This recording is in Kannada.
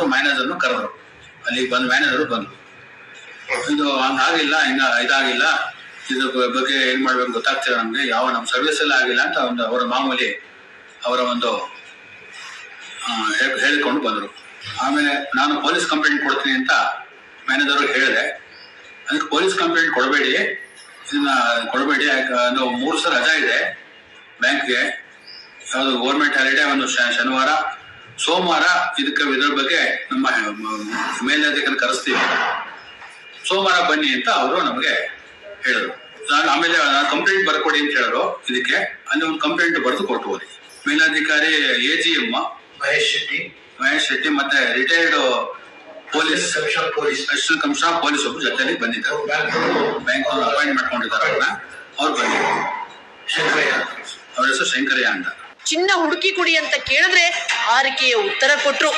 ಅವರು ಮ್ಯಾನೇಜರ್ನು ಕರೆದ್ರು. ಅಲ್ಲಿಗೆ ಬಂದು ಮ್ಯಾನೇಜರ್ ಬಂದ್ರು, ಇದು ಹಂಗಾಗಿಲ್ಲ, ಇದಾಗಿಲ್ಲ, ಇದ್ರ ಬಗ್ಗೆ ಏನ್ ಮಾಡ್ಬೇಕು ಗೊತ್ತಾಗ್ತಿಲ್ಲ ನಮ್ಗೆ, ಯಾವ ನಮ್ಮ ಸರ್ವಿಸ್ ಎಲ್ಲ ಆಗಿಲ್ಲ ಅಂತ ಒಂದು ಅವರ ಮಾಮೂಲಿ ಅವರ ಒಂದು ಹೇಳಿಕೊಂಡು ಬಂದ್ರು. ಆಮೇಲೆ ನಾನು ಪೊಲೀಸ್ ಕಂಪ್ಲೇಂಟ್ ಕೊಡ್ತೀನಿ ಅಂತ ಮ್ಯಾನೇಜರ್ ಹೇಳಿದೆ. ಅದಕ್ಕೆ ಪೊಲೀಸ್ ಕಂಪ್ಲೇಂಟ್ ಕೊಡಬೇಡಿ, ಇದನ್ನ ಕೊಡಬೇಡಿ, 3 ಸಲ ರಜಾ ಇದೆ ಬ್ಯಾಂಕ್ಗೆ, ಯಾವುದು ಗೌರ್ಮೆಂಟ್ ಹಾಲಿಡೇ, ಒಂದು ಶನಿವಾರ, ಸೋಮವಾರ ಇದ್ರ ಬಗ್ಗೆ ನಮ್ಮ ಮೇಲಧಿಕಾರಿ ಕರೆಸ್ತೀವಿ, ಸೋಮವಾರ ಬನ್ನಿ ಅಂತ ಅವರು ನಮಗೆ ಹೇಳಿದ್ರು. ಆಮೇಲೆ ಕಂಪ್ಲೇಂಟ್ ಬರ್ಕೊಡಿ ಅಂತ ಹೇಳಿದ್ರು. ಇದಕ್ಕೆ ಅಲ್ಲಿ ಒಂದು ಕಂಪ್ಲೇಂಟ್ ಬರೆದು ಕೊಟ್ಟು ಹೋಗಿ ಮೇಲಧಿಕಾರಿ AGM ಮಹೇಶ್ ಶೆಟ್ಟಿ ಮತ್ತೆ ರಿಟೈರ್ಡ್ ಅಸಿಸ್ಟೆಂಟ್ ಕಮಿಷನರ್ ಪೊಲೀಸ್ ಒಬ್ಬರು ಜೊತೆಲಿ ಬಂದಿದ್ದಾರೆ. ಬ್ಯಾಂಕ್ ಅಪಾಯಿಂಟ್ ಮಾಡ್ಕೊಂಡಿದ್ದಾರೆ ಅವ್ರು ಬಂದಿದ್ದಾರೆ. ಅವ್ರ ಹೆಸರು ಶಂಕರಯ್ಯ ಅಂತ. ಚಿನ್ನ ಹುಡುಕಿ ಕೊಡಿ ಅಂತ ಕೇಳಿದ್ರೆ ಆರಿಕೆಯ ಉತ್ತರ ಕೊಟ್ರು.